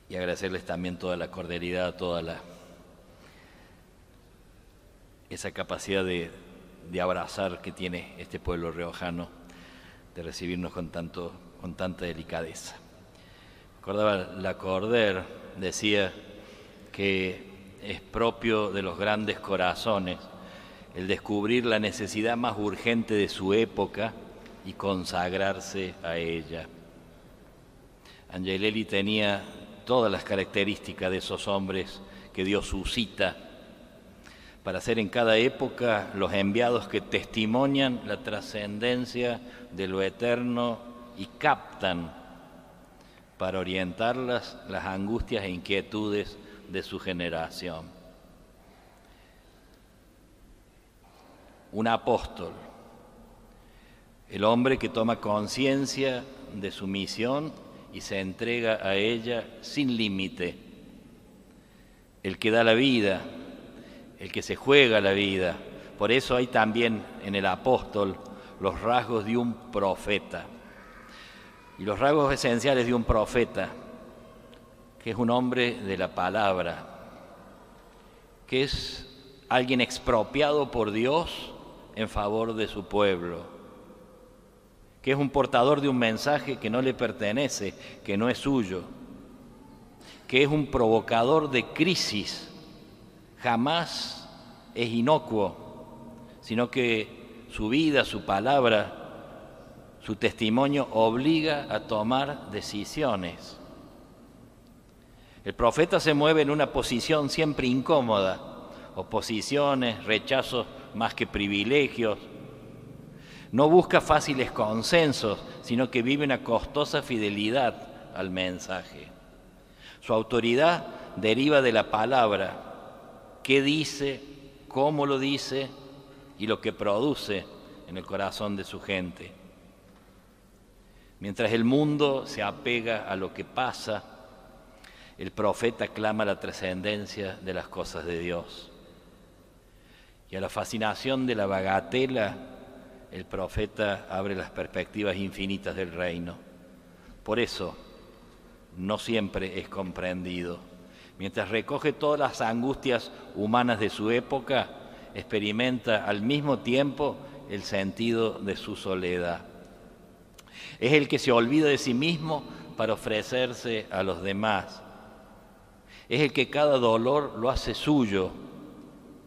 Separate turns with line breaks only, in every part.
y agradecerles también toda la cordialidad, esa capacidad de abrazar que tiene este pueblo riojano, de recibirnos con tanta delicadeza. Recordaba Lacordaire, decía que es propio de los grandes corazones el descubrir la necesidad más urgente de su época y consagrarse a ella. Angelelli tenía todas las características de esos hombres que Dios suscita para ser en cada época los enviados que testimonian la trascendencia de lo eterno y captan para orientar las angustias e inquietudes de su generación. Un apóstol, el hombre que toma conciencia de su misión y se entrega a ella sin límite, el que da la vida, el que se juega la vida. Por eso hay también en el apóstol los rasgos de un profeta. Y los rasgos esenciales de un profeta, que es un hombre de la palabra, que es alguien expropiado por Dios en favor de su pueblo, que es un portador de un mensaje que no le pertenece, que no es suyo, que es un provocador de crisis, jamás es inocuo, sino que su vida, su palabra, su testimonio obliga a tomar decisiones. El profeta se mueve en una posición siempre incómoda, oposiciones, rechazos más que privilegios. No busca fáciles consensos, sino que vive una costosa fidelidad al mensaje. Su autoridad deriva de la palabra, qué dice, cómo lo dice y lo que produce en el corazón de su gente. Mientras el mundo se apega a lo que pasa, el profeta clama la trascendencia de las cosas de Dios. Y a la fascinación de la bagatela, el profeta abre las perspectivas infinitas del reino. Por eso, no siempre es comprendido. Mientras recoge todas las angustias humanas de su época, experimenta al mismo tiempo el sentido de su soledad. Es el que se olvida de sí mismo para ofrecerse a los demás. Es el que cada dolor lo hace suyo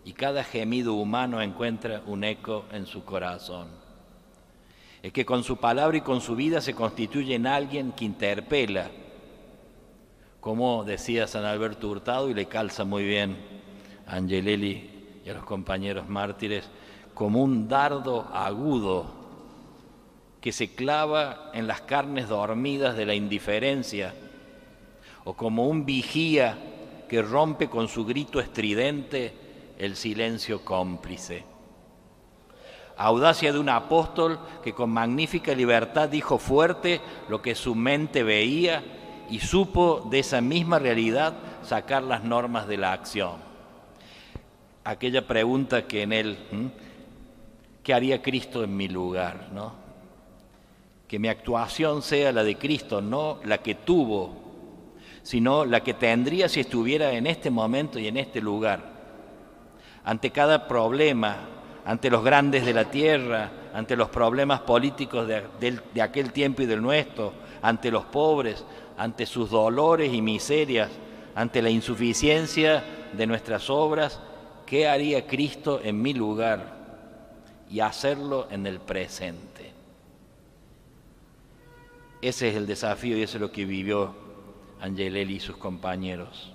y cada gemido humano encuentra un eco en su corazón. Es que con su palabra y con su vida se constituye en alguien que interpela, como decía San Alberto Hurtado, y le calza muy bien a Angelelli y a los compañeros mártires, como un dardo agudo que se clava en las carnes dormidas de la indiferencia, o como un vigía que rompe con su grito estridente el silencio cómplice. Audacia de un apóstol que con magnífica libertad dijo fuerte lo que su mente veía y supo de esa misma realidad sacar las normas de la acción. Aquella pregunta que en él, ¿qué haría Cristo en mi lugar? ¿No? Que mi actuación sea la de Cristo, no la que tuvo, sino la que tendría si estuviera en este momento y en este lugar. Ante cada problema, ante los grandes de la tierra, ante los problemas políticos de aquel tiempo y del nuestro, ante los pobres, ante sus dolores y miserias, ante la insuficiencia de nuestras obras, ¿qué haría Cristo en mi lugar? Y hacerlo en el presente. Ese es el desafío y eso es lo que vivió Angelelli y sus compañeros.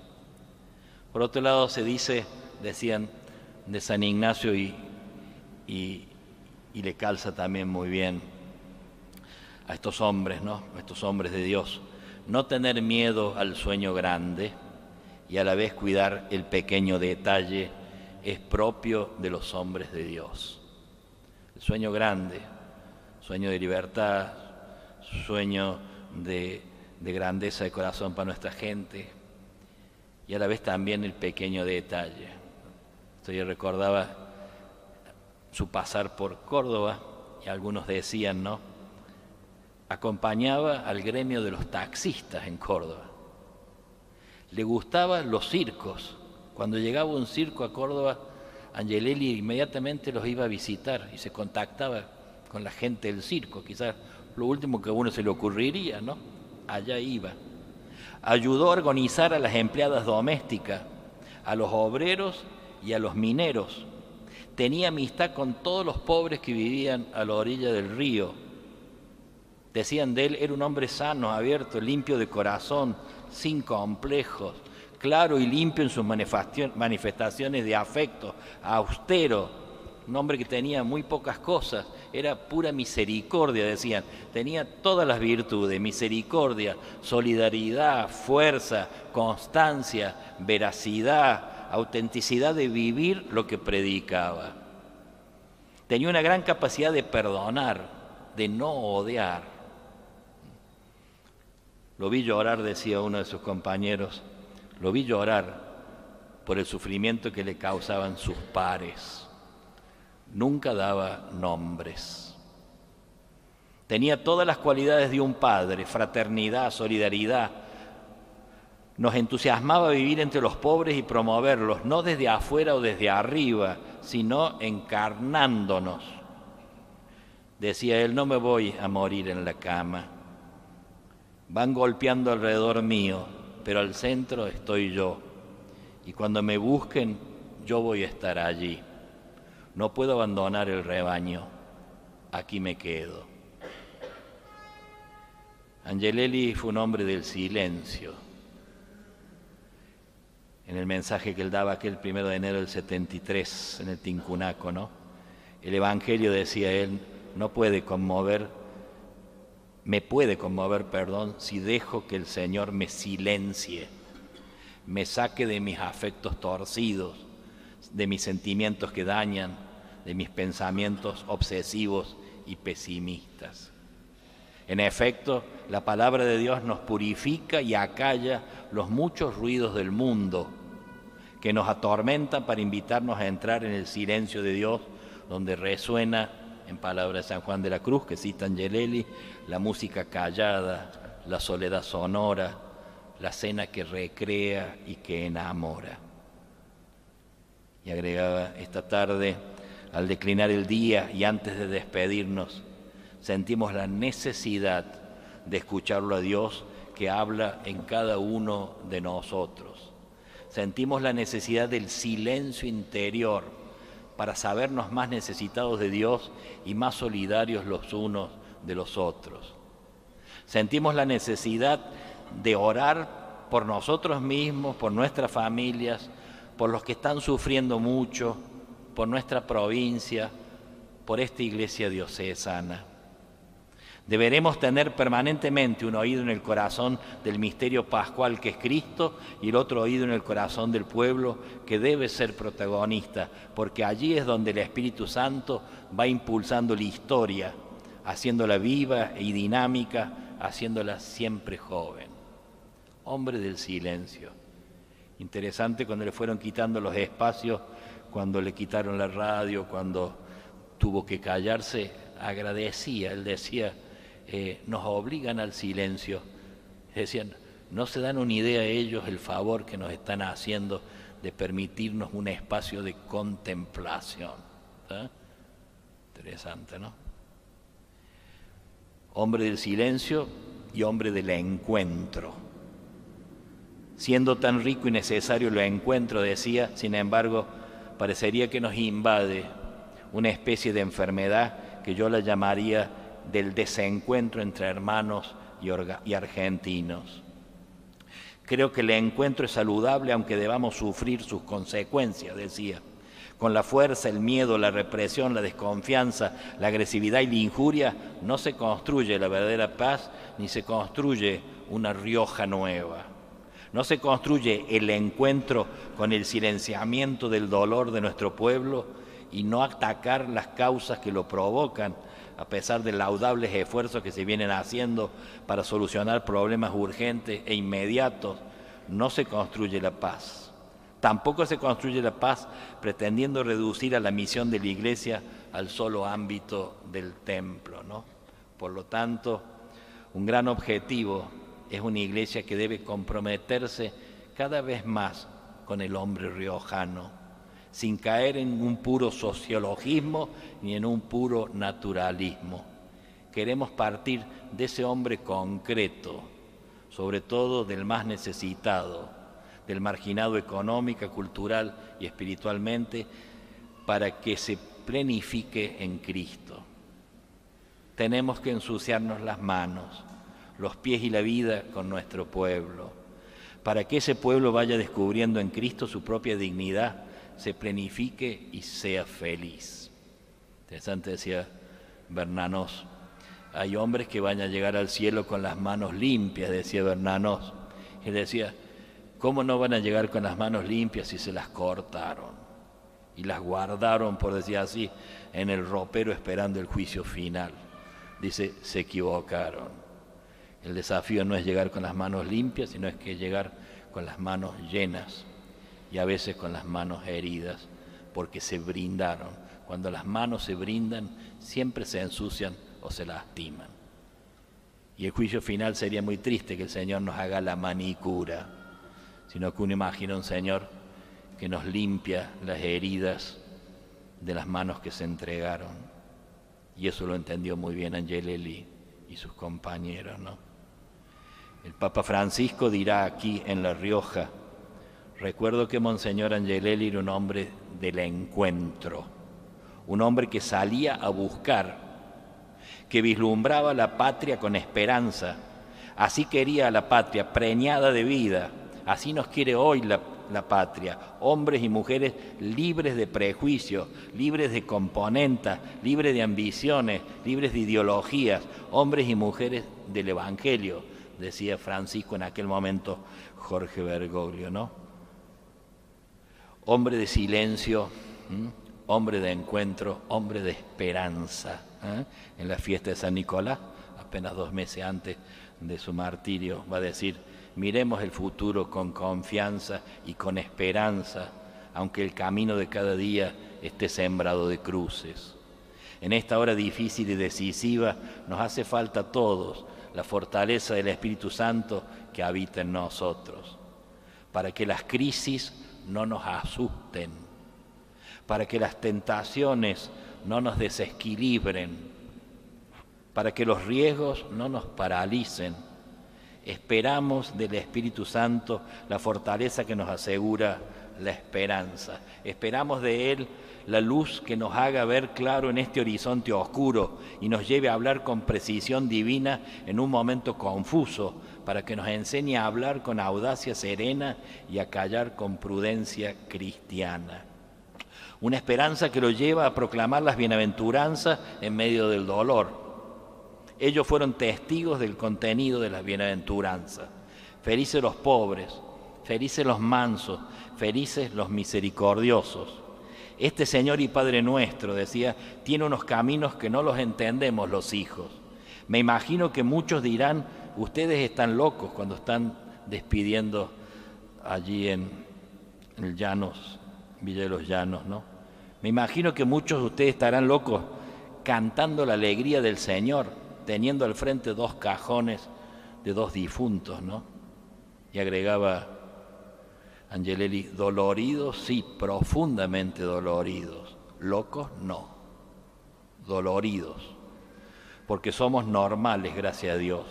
Por otro lado decían de San Ignacio y le calza también muy bien a estos hombres, ¿no? A estos hombres de Dios. No tener miedo al sueño grande y a la vez cuidar el pequeño detalle es propio de los hombres de Dios. El sueño grande, sueño de libertad, sueño de grandeza de corazón para nuestra gente y a la vez también el pequeño detalle. Yo recordaba su pasar por Córdoba y algunos decían, ¿no? Acompañaba al gremio de los taxistas en Córdoba. Le gustaban los circos. Cuando llegaba un circo a Córdoba, Angelelli inmediatamente los iba a visitar y se contactaba con la gente del circo, quizás lo último que a uno se le ocurriría, ¿no? Allá iba. Ayudó a organizar a las empleadas domésticas, a los obreros y a los mineros. Tenía amistad con todos los pobres que vivían a la orilla del río. Decían de él, era un hombre sano, abierto, limpio de corazón, sin complejos, claro y limpio en sus manifestaciones de afecto, austero, un hombre que tenía muy pocas cosas, era pura misericordia, decían, tenía todas las virtudes, misericordia, solidaridad, fuerza, constancia, veracidad, autenticidad de vivir lo que predicaba. Tenía una gran capacidad de perdonar, de no odiar. Lo vi llorar, decía uno de sus compañeros, lo vi llorar por el sufrimiento que le causaban sus pares. Nunca daba nombres. Tenía todas las cualidades de un padre, fraternidad, solidaridad. Nos entusiasmaba vivir entre los pobres y promoverlos, no desde afuera o desde arriba, sino encarnándonos. Decía él, no me voy a morir en la cama. Van golpeando alrededor mío, pero al centro estoy yo. Y cuando me busquen, yo voy a estar allí. No puedo abandonar el rebaño, aquí me quedo. Angelelli fue un hombre del silencio. En el mensaje que él daba aquel 1 de enero del 73 en el Tincunaco, ¿no? El Evangelio, decía él, me puede conmover, si dejo que el Señor me silencie, me saque de mis afectos torcidos, de mis sentimientos que dañan, de mis pensamientos obsesivos y pesimistas. En efecto, la palabra de Dios nos purifica y acalla los muchos ruidos del mundo que nos atormentan para invitarnos a entrar en el silencio de Dios, donde resuena, en palabras de San Juan de la Cruz, que cita Angelelli, la música callada, la soledad sonora, la cena que recrea y que enamora. Y agregaba, esta tarde, al declinar el día y antes de despedirnos, sentimos la necesidad de escucharlo a Dios que habla en cada uno de nosotros. Sentimos la necesidad del silencio interior para sabernos más necesitados de Dios y más solidarios los unos de los otros. Sentimos la necesidad de orar por nosotros mismos, por nuestras familias, por los que están sufriendo mucho, por nuestra provincia, por esta iglesia diocesana. Deberemos tener permanentemente un oído en el corazón del misterio pascual que es Cristo y el otro oído en el corazón del pueblo que debe ser protagonista, porque allí es donde el Espíritu Santo va impulsando la historia, haciéndola viva y dinámica, haciéndola siempre joven. Hombre del silencio. Interesante cuando le fueron quitando los espacios, cuando le quitaron la radio, cuando tuvo que callarse, agradecía, él decía, nos obligan al silencio. Decían, no se dan una idea ellos el favor que nos están haciendo de permitirnos un espacio de contemplación. ¿Eh? Interesante, ¿no? Hombre del silencio y hombre del encuentro. Siendo tan rico y necesario el encuentro, decía, sin embargo, parecería que nos invade una especie de enfermedad que yo la llamaría del desencuentro entre hermanos y argentinos. Creo que el encuentro es saludable aunque debamos sufrir sus consecuencias, decía. Con la fuerza, el miedo, la represión, la desconfianza, la agresividad y la injuria no se construye la verdadera paz ni se construye una Rioja nueva. No se construye el encuentro con el silenciamiento del dolor de nuestro pueblo y no atacar las causas que lo provocan, a pesar de laudables esfuerzos que se vienen haciendo para solucionar problemas urgentes e inmediatos. No se construye la paz. Tampoco se construye la paz pretendiendo reducir a la misión de la Iglesia al solo ámbito del templo, ¿no? Por lo tanto, un gran objetivo es una Iglesia que debe comprometerse cada vez más con el hombre riojano, sin caer en un puro sociologismo ni en un puro naturalismo. Queremos partir de ese hombre concreto, sobre todo del más necesitado, del marginado económica, cultural y espiritualmente, para que se plenifique en Cristo. Tenemos que ensuciarnos las manos, los pies y la vida con nuestro pueblo, para que ese pueblo vaya descubriendo en Cristo su propia dignidad, se plenifique y sea feliz. Interesante, decía Bernanos. Hay hombres que van a llegar al cielo con las manos limpias, decía Bernanos. Él decía, ¿cómo no van a llegar con las manos limpias si se las cortaron? Y las guardaron, por decir así, en el ropero esperando el juicio final. Dice, se equivocaron. El desafío no es llegar con las manos limpias, sino es que llegar con las manos llenas y a veces con las manos heridas, porque se brindaron. Cuando las manos se brindan, siempre se ensucian o se lastiman. Y el juicio final sería muy triste que el Señor nos haga la manicura, sino que uno imagina un Señor que nos limpia las heridas de las manos que se entregaron. Y eso lo entendió muy bien Angelelli y sus compañeros, ¿no? El Papa Francisco dirá aquí en La Rioja, recuerdo que Monseñor Angelelli era un hombre del encuentro, un hombre que salía a buscar, que vislumbraba la patria con esperanza. Así quería a la patria, preñada de vida. Así nos quiere hoy la patria, hombres y mujeres libres de prejuicios, libres de componendas, libres de ambiciones, libres de ideologías, hombres y mujeres del Evangelio, decía Francisco en aquel momento Jorge Bergoglio, ¿no? Hombre de silencio, hombre de encuentro, hombre de esperanza. En la fiesta de San Nicolás, apenas 2 meses antes de su martirio, va a decir, miremos el futuro con confianza y con esperanza, aunque el camino de cada día esté sembrado de cruces. En esta hora difícil y decisiva nos hace falta a todos la fortaleza del Espíritu Santo que habita en nosotros, para que las crisis no nos asusten, para que las tentaciones no nos desequilibren, para que los riesgos no nos paralicen. Esperamos del Espíritu Santo la fortaleza que nos asegura la esperanza. Esperamos de Él la luz que nos haga ver claro en este horizonte oscuro y nos lleve a hablar con precisión divina en un momento confuso, para que nos enseñe a hablar con audacia serena y a callar con prudencia cristiana. Una esperanza que lo lleva a proclamar las bienaventuranzas en medio del dolor. Ellos fueron testigos del contenido de las bienaventuranzas. Felices los pobres, felices los mansos, felices los misericordiosos. Este Señor y Padre nuestro, decía, tiene unos caminos que no los entendemos los hijos. Me imagino que muchos dirán, ustedes están locos cuando están despidiendo allí en el Llanos, Villa de los Llanos, ¿no? Me imagino que muchos de ustedes estarán locos cantando la alegría del Señor, teniendo al frente 2 cajones de 2 difuntos, ¿no? Y agregaba Angelelli, doloridos, sí, profundamente doloridos, locos no, doloridos, porque somos normales, gracias a Dios.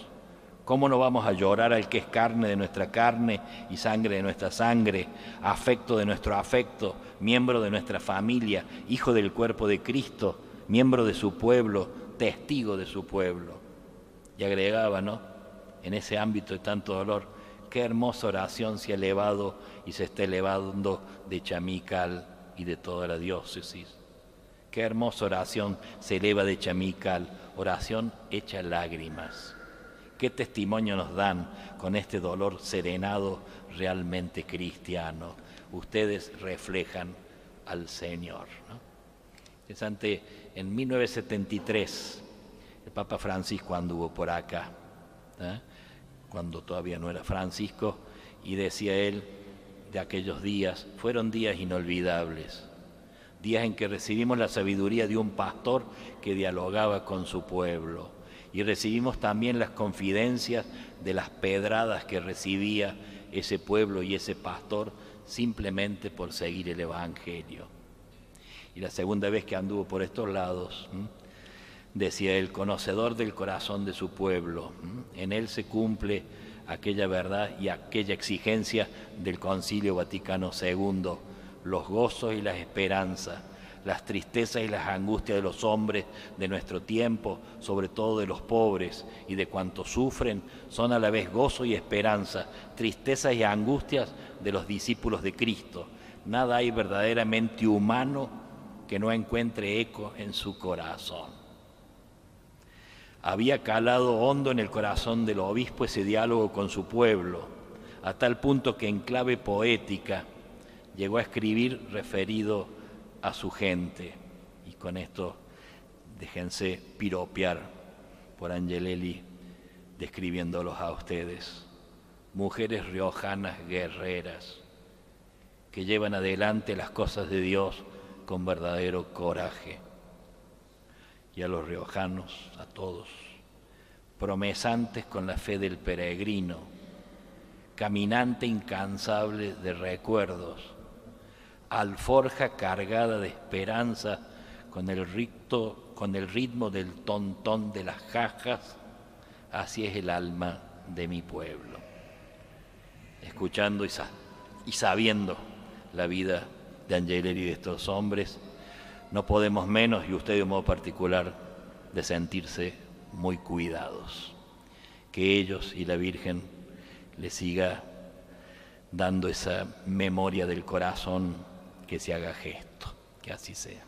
¿Cómo no vamos a llorar al que es carne de nuestra carne y sangre de nuestra sangre, afecto de nuestro afecto, miembro de nuestra familia, hijo del cuerpo de Cristo, miembro de su pueblo, testigo de su pueblo? Y agregaba, ¿no?, en ese ámbito de tanto dolor, qué hermosa oración se ha elevado y se está elevando de Chamical y de toda la diócesis. Qué hermosa oración se eleva de Chamical, oración hecha lágrimas. Qué testimonio nos dan con este dolor serenado realmente cristiano. Ustedes reflejan al Señor, ¿no? Interesante, en 1973 el Papa Francisco anduvo por acá, cuando todavía no era Francisco, y decía él de aquellos días, fueron días inolvidables, días en que recibimos la sabiduría de un pastor que dialogaba con su pueblo, y recibimos también las confidencias de las pedradas que recibía ese pueblo y ese pastor simplemente por seguir el Evangelio. Y la segunda vez que anduvo por estos lados, decía él, conocedor del corazón de su pueblo, en él se cumple aquella verdad y aquella exigencia del Concilio Vaticano II, los gozos y las esperanzas, las tristezas y las angustias de los hombres de nuestro tiempo, sobre todo de los pobres y de cuantos sufren, son a la vez gozo y esperanza, tristezas y angustias de los discípulos de Cristo. Nada hay verdaderamente humano que no encuentre eco en su corazón. Había calado hondo en el corazón del obispo ese diálogo con su pueblo, a tal punto que en clave poética llegó a escribir referido a su gente. Y con esto déjense piropear por Angelelli describiéndolos a ustedes. Mujeres riojanas guerreras que llevan adelante las cosas de Dios con verdadero coraje. Y a los riojanos, a todos, promesantes con la fe del peregrino, caminante incansable de recuerdos, alforja cargada de esperanza con el ritmo del tontón de las cajas, así es el alma de mi pueblo. Escuchando y sabiendo la vida de Angelelli y de estos hombres, no podemos menos, y usted de un modo particular, de sentirse muy cuidados. Que ellos y la Virgen les siga dando esa memoria del corazón, que se haga gesto, que así sea.